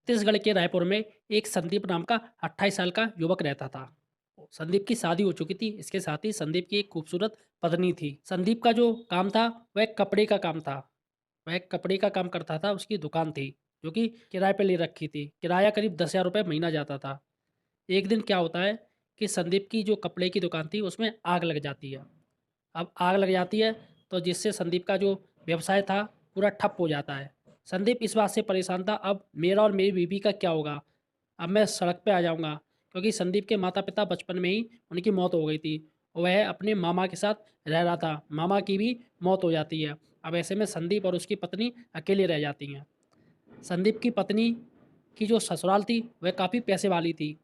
छत्तीसगढ़ के रायपुर में एक संदीप नाम का 28 साल का युवक रहता था। संदीप की शादी हो चुकी थी। इसके साथ ही संदीप की एक खूबसूरत पत्नी थी। संदीप का जो काम था वह कपड़े का काम था। वह कपड़े का काम करता था। उसकी दुकान थी जो कि किराए पे ले रखी थी। किराया करीब 10,000 रुपये महीना जाता था। एक दिन क्या होता है कि संदीप की जो कपड़े की दुकान थी उसमें आग लग जाती है। अब आग लग जाती है तो जिससे संदीप का जो व्यवसाय था पूरा ठप हो जाता है। संदीप इस बात से परेशान था, अब मेरा और मेरी बीवी का क्या होगा? अब मैं सड़क पे आ जाऊँगा, क्योंकि संदीप के माता-पिता बचपन में ही उनकी मौत हो गई थी। वह अपने मामा के साथ रह रहा था, मामा की भी मौत हो जाती है। अब ऐसे में संदीप और उसकी पत्नी अकेले रह जाती हैं। संदीप की पत्नी की जो ससुराल थी वह काफ़ी पैसे वाली थी।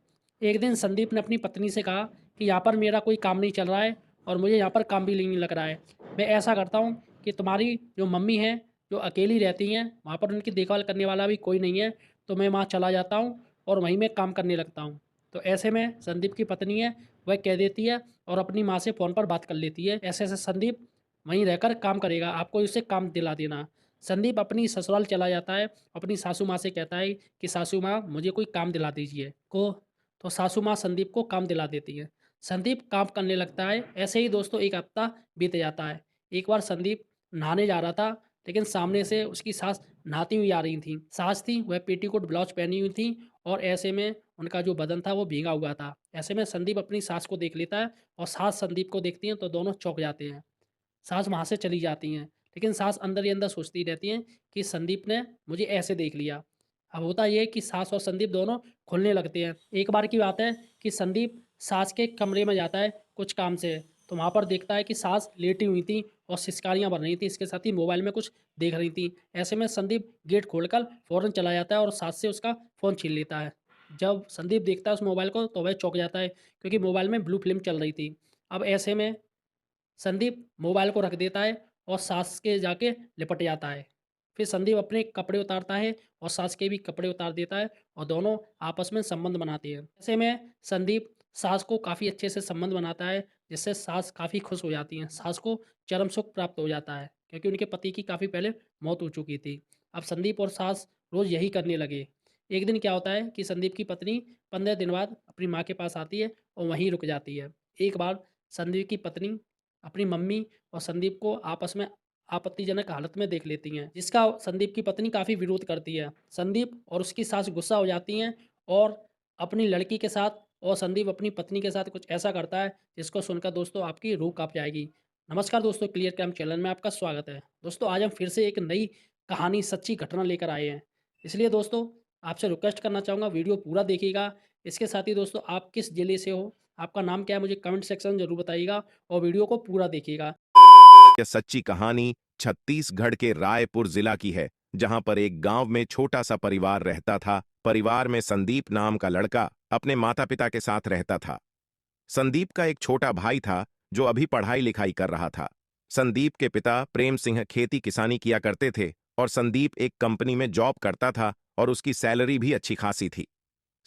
एक दिन संदीप ने अपनी पत्नी से कहा कि यहाँ पर मेरा कोई काम नहीं चल रहा है और मुझे यहाँ पर काम भी नहीं लग रहा है। मैं ऐसा करता हूँ कि तुम्हारी जो मम्मी हैं, जो अकेली रहती हैं, वहाँ पर उनकी देखभाल करने वाला भी कोई नहीं है, तो मैं वहाँ चला जाता हूँ और वहीं मैं काम करने लगता हूँ। तो ऐसे में संदीप की पत्नी है, वह कह देती है और अपनी माँ से फ़ोन पर बात कर लेती है, ऐसे-ऐसे संदीप वहीं रहकर काम करेगा, आपको इससे काम दिला देना। संदीप अपनी ससुराल चला जाता है, अपनी सासू माँ से कहता है कि सासू माँ मुझे कोई काम दिला दीजिए। तो सासू माँ संदीप को काम दिला देती है। संदीप काम करने लगता है। ऐसे ही दोस्तों 1 हफ्ता बीत जाता है। एक बार संदीप नहाने जा रहा था, लेकिन सामने से उसकी सास नहाती हुई आ रही थीं। सास थी वह पेटीकोट ब्लाउज़ पहनी हुई थीं और ऐसे में उनका जो बदन था वो भीगा हुआ था। ऐसे में संदीप अपनी सास को देख लेता है और सास संदीप को देखती हैं तो दोनों चौंक जाते हैं। सास वहाँ से चली जाती हैं। लेकिन सास अंदर ही अंदर सोचती रहती हैं कि संदीप ने मुझे ऐसे देख लिया। अब होता ये है कि सास और संदीप दोनों खुलने लगते हैं। एक बार की बात है कि संदीप सास के कमरे में जाता है कुछ काम से, तो वहाँ पर देखता है कि सास लेटी हुई थी और सिसकारियाँ बन रही थी। इसके साथ ही मोबाइल में कुछ देख रही थी। ऐसे में संदीप गेट खोलकर फ़ौरन चला जाता है और सास से उसका फ़ोन छीन लेता है। जब संदीप देखता है उस मोबाइल को तो वह चौंक जाता है, क्योंकि मोबाइल में ब्लू फ़िल्म चल रही थी। अब ऐसे में संदीप मोबाइल को रख देता है और सास के जाके लिपट जाता है। फिर संदीप अपने कपड़े उतारता है और सास के भी कपड़े उतार देता है और दोनों आपस में संबंध बनाते हैं। ऐसे में संदीप सास को काफ़ी अच्छे से संबंध बनाता है, जिससे सास काफ़ी खुश हो जाती हैं। सास को चरम सुख प्राप्त हो जाता है, क्योंकि उनके पति की काफ़ी पहले मौत हो चुकी थी। अब संदीप और सास रोज़ यही करने लगे। एक दिन क्या होता है कि संदीप की पत्नी 15 दिन बाद अपनी माँ के पास आती है और वहीं रुक जाती है। एक बार संदीप की पत्नी अपनी मम्मी और संदीप को आपस में आपत्तिजनक हालत में देख लेती हैं, जिसका संदीप की पत्नी काफ़ी विरोध करती है। संदीप और उसकी सास गुस्सा हो जाती हैं और अपनी लड़की के साथ और संदीप अपनी पत्नी के साथ कुछ ऐसा करता है जिसको सुनकर दोस्तों आपकी रूह काँप जाएगी। नमस्कार दोस्तों, क्लियर क्राइम चैनल में आपका स्वागत है। दोस्तों आज हम फिर से एक नई कहानी, सच्ची घटना लेकर आए हैं। इसलिए दोस्तों आपसे रिक्वेस्ट करना चाहूँगा, वीडियो पूरा देखिएगा। इसके साथ ही दोस्तों आप किस ज़िले से हो, आपका नाम क्या है, मुझे कमेंट सेक्शन में ज़रूर बताइएगा और वीडियो को पूरा देखिएगा। यह सच्ची कहानी छत्तीसगढ़ के रायपुर जिला की है, जहां पर एक गांव में छोटा सा परिवार रहता था। परिवार में संदीप नाम का लड़का अपने माता पिता के साथ रहता था। संदीप का एक छोटा भाई था जो अभी पढ़ाई लिखाई कर रहा था। संदीप के पिता प्रेम सिंह खेती किसानी किया करते थे और संदीप एक कंपनी में जॉब करता था और उसकी सैलरी भी अच्छी खासी थी।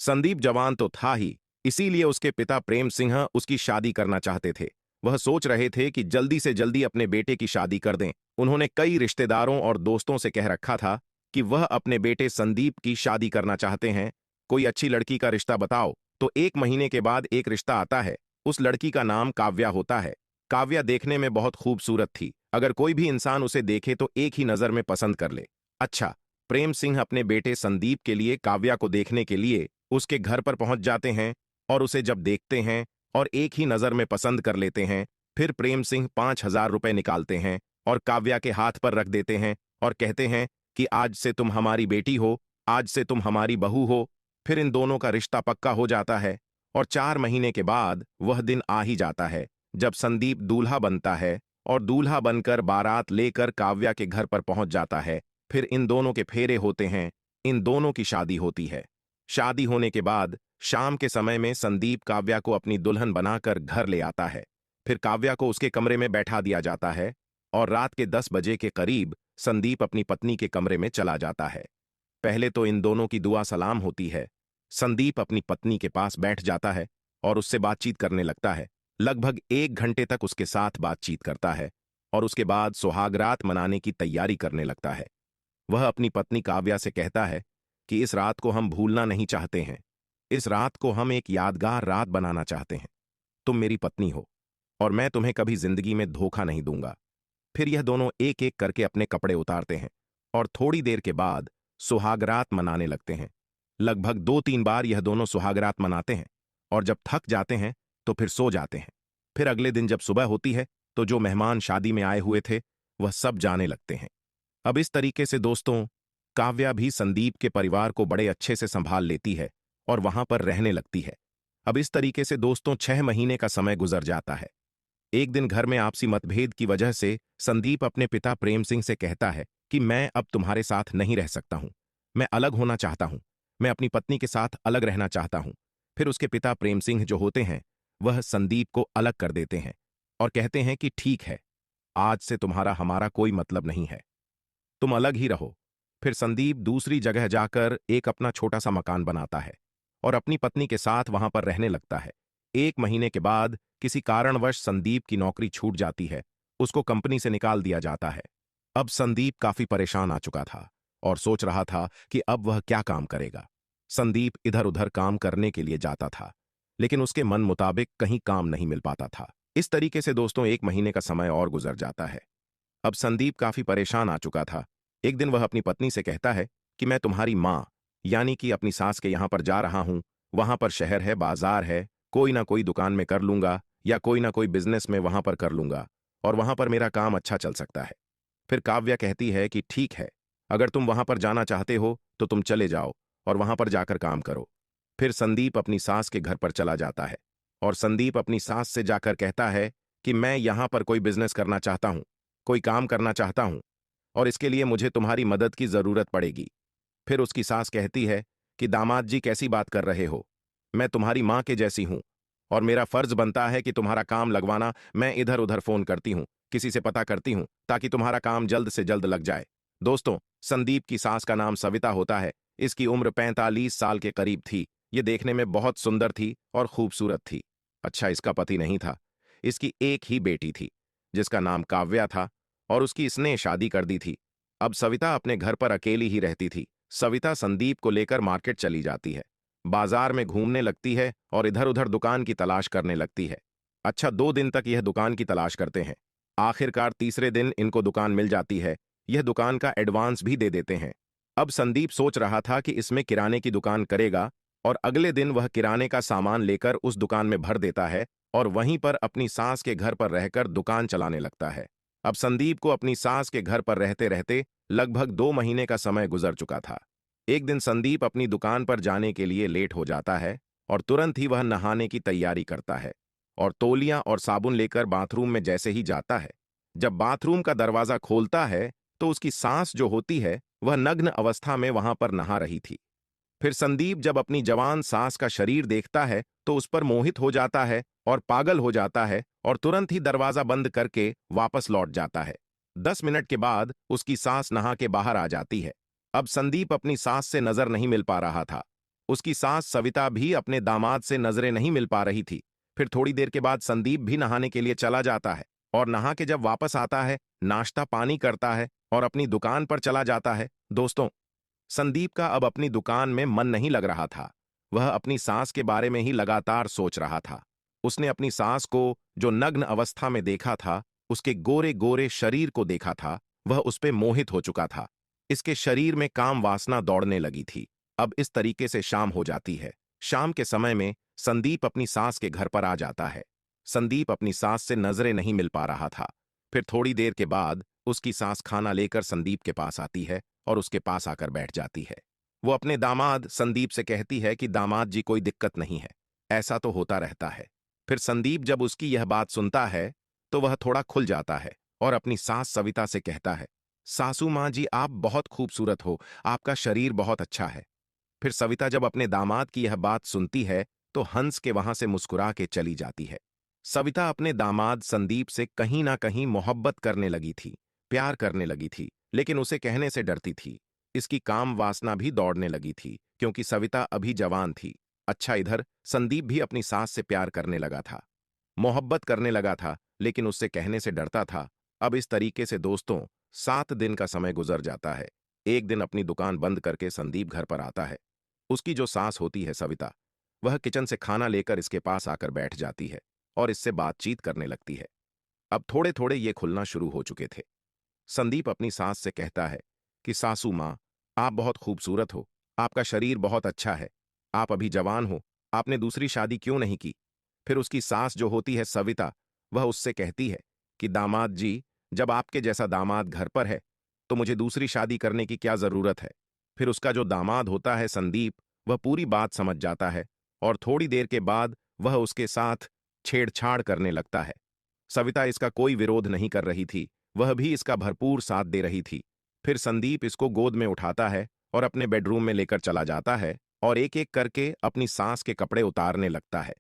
संदीप जवान तो था ही, इसीलिए उसके पिता प्रेम सिंह उसकी शादी करना चाहते थे। वह सोच रहे थे कि जल्दी से जल्दी अपने बेटे की शादी कर दें। उन्होंने कई रिश्तेदारों और दोस्तों से कह रखा था कि वह अपने बेटे संदीप की शादी करना चाहते हैं। कोई अच्छी लड़की का रिश्ता बताओ। तो 1 महीने के बाद एक रिश्ता आता है। उस लड़की का नाम काव्या होता है। काव्या देखने में बहुत खूबसूरत थी। अगर कोई भी इंसान उसे देखे तो एक ही नजर में पसंद कर ले। अच्छा, प्रेम सिंह अपने बेटे संदीप के लिए काव्या को देखने के लिए उसके घर पर पहुंच जाते हैं और उसे जब देखते हैं और एक ही नजर में पसंद कर लेते हैं, फिर प्रेम सिंह 5,000 रुपए निकालते हैं और काव्या के हाथ पर रख देते हैं और कहते हैं कि आज से तुम हमारी बेटी हो, आज से तुम हमारी बहू हो। फिर इन दोनों का रिश्ता पक्का हो जाता है और 4 महीने के बाद वह दिन आ ही जाता है जब संदीप दूल्हा बनता है और दूल्हा बनकर बारात लेकर काव्या के घर पर पहुंच जाता है। फिर इन दोनों के फेरे होते हैं, इन दोनों की शादी होती है। शादी होने के बाद शाम के समय में संदीप काव्या को अपनी दुल्हन बनाकर घर ले आता है। फिर काव्या को उसके कमरे में बैठा दिया जाता है और रात के 10 बजे के करीब संदीप अपनी पत्नी के कमरे में चला जाता है। पहले तो इन दोनों की दुआ सलाम होती है। संदीप अपनी पत्नी के पास बैठ जाता है और उससे बातचीत करने लगता है। लगभग 1 घंटे तक उसके साथ बातचीत करता है और उसके बाद सुहागरात मनाने की तैयारी करने लगता है। वह अपनी पत्नी काव्या से कहता है कि इस रात को हम भूलना नहीं चाहते हैं। इस रात को हम एक यादगार रात बनाना चाहते हैं। तुम मेरी पत्नी हो और मैं तुम्हें कभी जिंदगी में धोखा नहीं दूंगा। फिर यह दोनों एक एक करके अपने कपड़े उतारते हैं और थोड़ी देर के बाद सुहागरात मनाने लगते हैं। लगभग 2-3 बार यह दोनों सुहागरात मनाते हैं और जब थक जाते हैं तो फिर सो जाते हैं। फिर अगले दिन जब सुबह होती है तो जो मेहमान शादी में आए हुए थे वह सब जाने लगते हैं। अब इस तरीके से दोस्तों, काव्या भी संदीप के परिवार को बड़े अच्छे से संभाल लेती है और वहां पर रहने लगती है। अब इस तरीके से दोस्तों 6 महीने का समय गुजर जाता है। एक दिन घर में आपसी मतभेद की वजह से संदीप अपने पिता प्रेम सिंह से कहता है कि मैं अब तुम्हारे साथ नहीं रह सकता हूं। मैं अलग होना चाहता हूं। मैं अपनी पत्नी के साथ अलग रहना चाहता हूं। फिर उसके पिता प्रेम सिंह जो होते हैं वह संदीप को अलग कर देते हैं और कहते हैं कि ठीक है, आज से तुम्हारा हमारा कोई मतलब नहीं है, तुम अलग ही रहो। फिर संदीप दूसरी जगह जाकर एक अपना छोटा सा मकान बनाता है और अपनी पत्नी के साथ वहां पर रहने लगता है। 1 महीने के बाद किसी कारणवश संदीप की नौकरी छूट जाती है। उसको कंपनी से निकाल दिया जाता है। अब संदीप काफी परेशान आ चुका था और सोच रहा था कि अब वह क्या काम करेगा। संदीप इधर उधर काम करने के लिए जाता था, लेकिन उसके मन मुताबिक कहीं काम नहीं मिल पाता था। इस तरीके से दोस्तों 1 महीने का समय और गुजर जाता है। अब संदीप काफी परेशान आ चुका था। एक दिन वह अपनी पत्नी से कहता है कि मैं तुम्हारी माँ यानी कि अपनी सास के यहां पर जा रहा हूं। वहां पर शहर है, बाजार है, कोई ना कोई दुकान में कर लूंगा या कोई ना कोई बिजनेस में वहां पर कर लूंगा और वहां पर मेरा काम अच्छा चल सकता है। फिर काव्या कहती है कि ठीक है, अगर तुम वहां पर जाना चाहते हो तो तुम चले जाओ और वहां पर जाकर काम करो। फिर संदीप अपनी सास के घर पर चला जाता है और संदीप अपनी सास से जाकर कहता है कि मैं यहां पर कोई बिजनेस करना चाहता हूं, कोई काम करना चाहता हूं और इसके लिए मुझे तुम्हारी मदद की जरूरत पड़ेगी। फिर उसकी सास कहती है कि दामाद जी कैसी बात कर रहे हो, मैं तुम्हारी मां के जैसी हूं और मेरा फर्ज बनता है कि तुम्हारा काम लगवाना। मैं इधर उधर फोन करती हूं, किसी से पता करती हूं ताकि तुम्हारा काम जल्द से जल्द लग जाए। दोस्तों, संदीप की सास का नाम सविता होता है। इसकी उम्र 45 साल के करीब थी। ये देखने में बहुत सुंदर थी और खूबसूरत थी। अच्छा, इसका पति नहीं था। इसकी एक ही बेटी थी जिसका नाम काव्या था और उसकी इसने शादी कर दी थी। अब सविता अपने घर पर अकेली ही रहती थी। सविता संदीप को लेकर मार्केट चली जाती है, बाजार में घूमने लगती है और इधर उधर दुकान की तलाश करने लगती है। अच्छा, 2 दिन तक यह दुकान की तलाश करते हैं। आखिरकार तीसरे दिन इनको दुकान मिल जाती है। यह दुकान का एडवांस भी दे देते हैं। अब संदीप सोच रहा था कि इसमें किराने की दुकान करेगा और अगले दिन वह किराने का सामान लेकर उस दुकान में भर देता है और वहीं पर अपनी सास के घर पर रहकर दुकान चलाने लगता है। अब संदीप को अपनी सास के घर पर रहते रहते लगभग 2 महीने का समय गुजर चुका था। एक दिन संदीप अपनी दुकान पर जाने के लिए लेट हो जाता है और तुरंत ही वह नहाने की तैयारी करता है और तौलिया और साबुन लेकर बाथरूम में जैसे ही जाता है, जब बाथरूम का दरवाजा खोलता है तो उसकी सास जो होती है वह नग्न अवस्था में वहां पर नहा रही थी। फिर संदीप जब अपनी जवान सास का शरीर देखता है तो उस पर मोहित हो जाता है और पागल हो जाता है और तुरंत ही दरवाजा बंद करके वापस लौट जाता है। 10 मिनट के बाद उसकी सास नहा के बाहर आ जाती है। अब संदीप अपनी सास से नजर नहीं मिल पा रहा था। उसकी सास सविता भी अपने दामाद से नजरें नहीं मिल पा रही थी। फिर थोड़ी देर के बाद संदीप भी नहाने के लिए चला जाता है और नहा के जब वापस आता है, नाश्ता पानी करता है और अपनी दुकान पर चला जाता है। दोस्तों, संदीप का अब अपनी दुकान में मन नहीं लग रहा था। वह अपनी सास के बारे में ही लगातार सोच रहा था। उसने अपनी सास को जो नग्न अवस्था में देखा था, उसके गोरे गोरे शरीर को देखा था, वह उस पे मोहित हो चुका था। इसके शरीर में काम वासना दौड़ने लगी थी। अब इस तरीके से शाम हो जाती है। शाम के समय में संदीप अपनी सास के घर पर आ जाता है। संदीप अपनी सास से नजरें नहीं मिल पा रहा था। फिर थोड़ी देर के बाद उसकी सास खाना लेकर संदीप के पास आती है और उसके पास आकर बैठ जाती है। वो अपने दामाद संदीप से कहती है कि दामाद जी कोई दिक्कत नहीं है, ऐसा तो होता रहता है। फिर संदीप जब उसकी यह बात सुनता है तो वह थोड़ा खुल जाता है और अपनी सास सविता से कहता है, सासू माँ जी आप बहुत खूबसूरत हो, आपका शरीर बहुत अच्छा है। फिर सविता जब अपने दामाद की यह बात सुनती है तो हंस के वहां से मुस्कुरा के चली जाती है। सविता अपने दामाद संदीप से कहीं ना कहीं मोहब्बत करने लगी थी, प्यार करने लगी थी, लेकिन उसे कहने से डरती थी। इसकी काम वासना भी दौड़ने लगी थी क्योंकि सविता अभी जवान थी। अच्छा, इधर संदीप भी अपनी सास से प्यार करने लगा था, मोहब्बत करने लगा था, लेकिन उससे कहने से डरता था। अब इस तरीके से दोस्तों 7 दिन का समय गुजर जाता है। एक दिन अपनी दुकान बंद करके संदीप घर पर आता है। उसकी जो सास होती है सविता, वह किचन से खाना लेकर इसके पास आकर बैठ जाती है और इससे बातचीत करने लगती है। अब थोड़े थोड़े ये खुलना शुरू हो चुके थे। संदीप अपनी सास से कहता है कि सासू माँ, आप बहुत खूबसूरत हो, आपका शरीर बहुत अच्छा है, आप अभी जवान हो, आपने दूसरी शादी क्यों नहीं की? फिर उसकी सास जो होती है सविता, वह उससे कहती है कि दामाद जी, जब आपके जैसा दामाद घर पर है तो मुझे दूसरी शादी करने की क्या जरूरत है? फिर उसका जो दामाद होता है संदीप, वह पूरी बात समझ जाता है और थोड़ी देर के बाद वह उसके साथ छेड़छाड़ करने लगता है। सविता इसका कोई विरोध नहीं कर रही थी, वह भी इसका भरपूर साथ दे रही थी। फिर संदीप इसको गोद में उठाता है और अपने बेडरूम में लेकर चला जाता है और एक एक करके अपनी सास के कपड़े उतारने लगता है।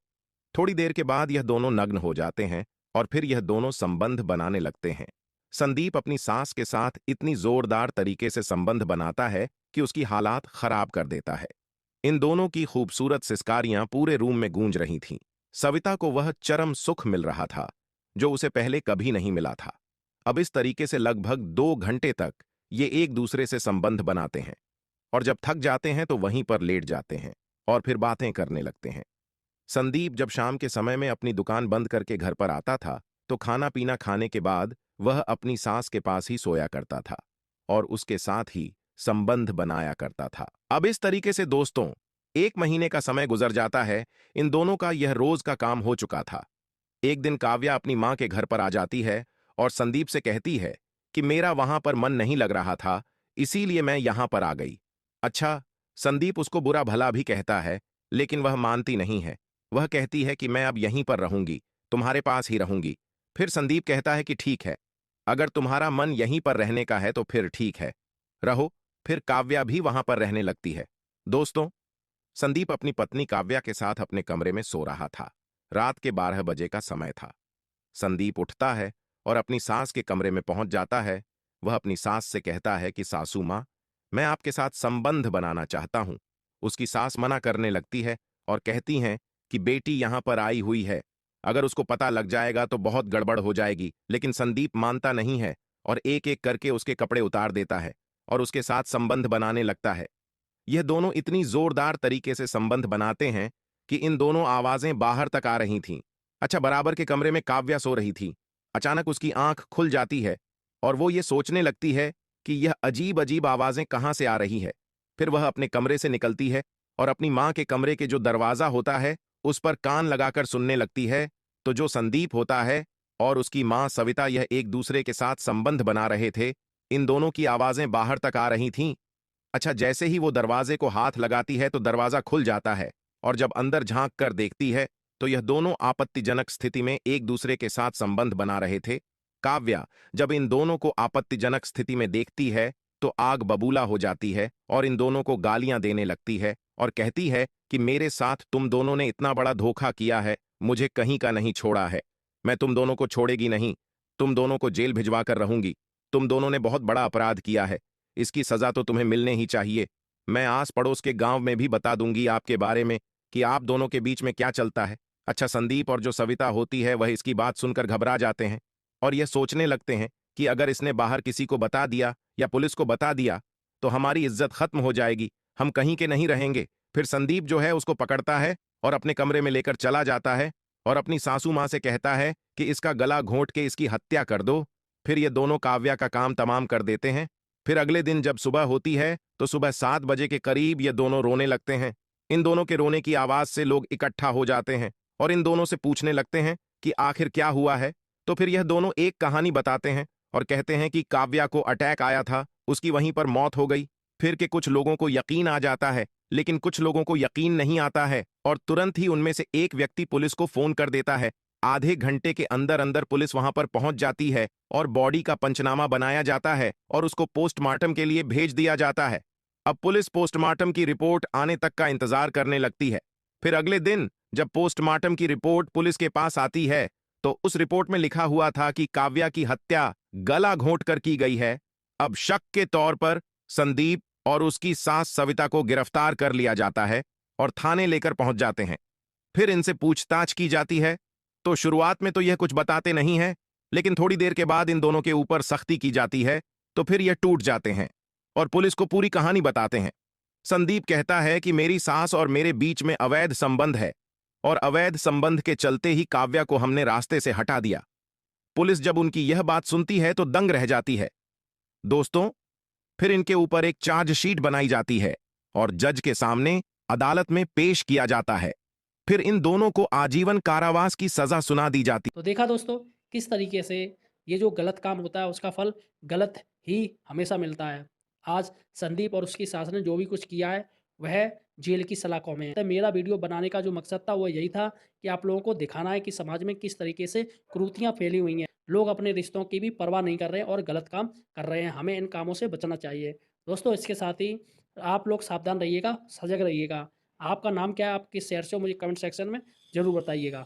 थोड़ी देर के बाद यह दोनों नग्न हो जाते हैं और फिर यह दोनों संबंध बनाने लगते हैं। संदीप अपनी सास के साथ इतनी जोरदार तरीके से संबंध बनाता है कि उसकी हालात खराब कर देता है। इन दोनों की खूबसूरत सिस्कारियां पूरे रूम में गूंज रही थीं। सविता को वह चरम सुख मिल रहा था जो उसे पहले कभी नहीं मिला था। अब इस तरीके से लगभग 2 घंटे तक ये एक दूसरे से संबंध बनाते हैं और जब थक जाते हैं तो वहीं पर लेट जाते हैं और फिर बातें करने लगते हैं। संदीप जब शाम के समय में अपनी दुकान बंद करके घर पर आता था तो खाना पीना खाने के बाद वह अपनी सास के पास ही सोया करता था और उसके साथ ही संबंध बनाया करता था। अब इस तरीके से दोस्तों 1 महीने का समय गुजर जाता है। इन दोनों का यह रोज का काम हो चुका था। एक दिन काव्या अपनी मां के घर पर आ जाती है और संदीप से कहती है कि मेरा वहां पर मन नहीं लग रहा था, इसीलिए मैं यहां पर आ गई। अच्छा, संदीप उसको बुरा भला भी कहता है लेकिन वह मानती नहीं है। वह कहती है कि मैं अब यहीं पर रहूंगी, तुम्हारे पास ही रहूंगी। फिर संदीप कहता है कि ठीक है, अगर तुम्हारा मन यहीं पर रहने का है तो फिर ठीक है, रहो। फिर काव्या भी वहां पर रहने लगती है। दोस्तों, संदीप अपनी पत्नी काव्या के साथ अपने कमरे में सो रहा था। रात के 12 बजे का समय था। संदीप उठता है और अपनी सास के कमरे में पहुंच जाता है। वह अपनी सास से कहता है कि सासू मां, मैं आपके साथ संबंध बनाना चाहता हूं। उसकी सास मना करने लगती है और कहती हैं कि बेटी यहां पर आई हुई है, अगर उसको पता लग जाएगा तो बहुत गड़बड़ हो जाएगी। लेकिन संदीप मानता नहीं है और एक एक करके उसके कपड़े उतार देता है और उसके साथ संबंध बनाने लगता है। यह दोनों इतनी जोरदार तरीके से संबंध बनाते हैं कि इन दोनों आवाजें बाहर तक आ रही थीं। अच्छा, बराबर के कमरे में काव्या सो रही थी। अचानक उसकी आंख खुल जाती है और वो ये सोचने लगती है कि यह अजीब अजीब आवाजें कहां से आ रही है। फिर वह अपने कमरे से निकलती है और अपनी मां के कमरे के जो दरवाजा होता है उस पर कान लगाकर सुनने लगती है। तो जो संदीप होता है और उसकी मां सविता यह एक दूसरे के साथ संबंध बना रहे थे। इन दोनों की आवाजें बाहर तक आ रही थीं। अच्छा, जैसे ही वो दरवाजे को हाथ लगाती है तो दरवाजा खुल जाता है और जब अंदर झांक कर देखती है तो यह दोनों आपत्तिजनक स्थिति में एक दूसरे के साथ संबंध बना रहे थे। काव्या जब इन दोनों को आपत्तिजनक स्थिति में देखती है तो आग बबूला हो जाती है और इन दोनों को गालियां देने लगती है और कहती है कि मेरे साथ तुम दोनों ने इतना बड़ा धोखा किया है, मुझे कहीं का नहीं छोड़ा है, मैं तुम दोनों को छोड़ेगी नहीं, तुम दोनों को जेल भिजवा कर रहूंगी। तुम दोनों ने बहुत बड़ा अपराध किया है, इसकी सजा तो तुम्हें मिलने ही चाहिए। मैं आस पड़ोस के गांव में भी बता दूंगी आपके बारे में कि आप दोनों के बीच में क्या चलता है। अच्छा, संदीप और जो सविता होती है वह इसकी बात सुनकर घबरा जाते हैं और यह सोचने लगते हैं कि अगर इसने बाहर किसी को बता दिया या पुलिस को बता दिया तो हमारी इज्जत खत्म हो जाएगी, हम कहीं के नहीं रहेंगे। फिर संदीप जो है उसको पकड़ता है और अपने कमरे में लेकर चला जाता है और अपनी सासू मां से कहता है कि इसका गला घोंट के इसकी हत्या कर दो। फिर ये दोनों काव्या का काम तमाम कर देते हैं। फिर अगले दिन जब सुबह होती है तो सुबह 7 बजे के करीब ये दोनों रोने लगते हैं। इन दोनों के रोने की आवाज से लोग इकट्ठा हो जाते हैं और इन दोनों से पूछने लगते हैं कि आखिर क्या हुआ है। तो फिर यह दोनों एक कहानी बताते हैं और कहते हैं कि काव्या को अटैक आया था, उसकी वहीं पर मौत हो गई। फिर के कुछ लोगों को यकीन आ जाता है लेकिन कुछ लोगों को यकीन नहीं आता है और तुरंत ही उनमें से एक व्यक्ति पुलिस को फोन कर देता है। आधे घंटे के अंदर अंदर पुलिस वहां पर पहुंच जाती है और बॉडी का पंचनामा बनाया जाता है और उसको पोस्टमार्टम के लिए भेज दिया जाता है। अब पुलिस पोस्टमार्टम की रिपोर्ट आने तक का इंतजार करने लगती है। फिर अगले दिन जब पोस्टमार्टम की रिपोर्ट पुलिस के पास आती है तो उस रिपोर्ट में लिखा हुआ था कि काव्या की हत्या गला घोंट कर की गई है। अब शक के तौर पर संदीप और उसकी सास सविता को गिरफ्तार कर लिया जाता है और थाने लेकर पहुंच जाते हैं। फिर इनसे पूछताछ की जाती है तो शुरुआत में तो यह कुछ बताते नहीं है, लेकिन थोड़ी देर के बाद इन दोनों के ऊपर सख्ती की जाती है तो फिर यह टूट जाते हैं और पुलिस को पूरी कहानी बताते हैं। संदीप कहता है कि मेरी सास और मेरे बीच में अवैध संबंध है और अवैध संबंध के चलते ही काव्या को हमने रास्ते से हटा दिया। पुलिस जब उनकी यह बात सुनती है तो दंग रह जाती है। दोस्तों, फिर इनके ऊपर एक चार्जशीट बनाई जाती है और जज के सामने अदालत में पेश किया जाता है। फिर इन दोनों को आजीवन कारावास की सजा सुना दी जाती। तो देखा दोस्तों किस तरीके से ये जो गलत काम होता है उसका फल गलत ही हमेशा मिलता है। आज संदीप और उसकी सास ने जो भी कुछ किया है वह जेल की सलाखों में है। तो मेरा वीडियो बनाने का जो मकसद था वो यही था कि आप लोगों को दिखाना है कि समाज में किस तरीके से कुरीतियाँ फैली हुई हैं। लोग अपने रिश्तों की भी परवाह नहीं कर रहे हैं और गलत काम कर रहे हैं। हमें इन कामों से बचना चाहिए। दोस्तों इसके साथ ही आप लोग सावधान रहिएगा, सजग रहिएगा। आपका नाम क्या है? आप किस शहर से हो? मुझे कमेंट सेक्शन में ज़रूर बताइएगा।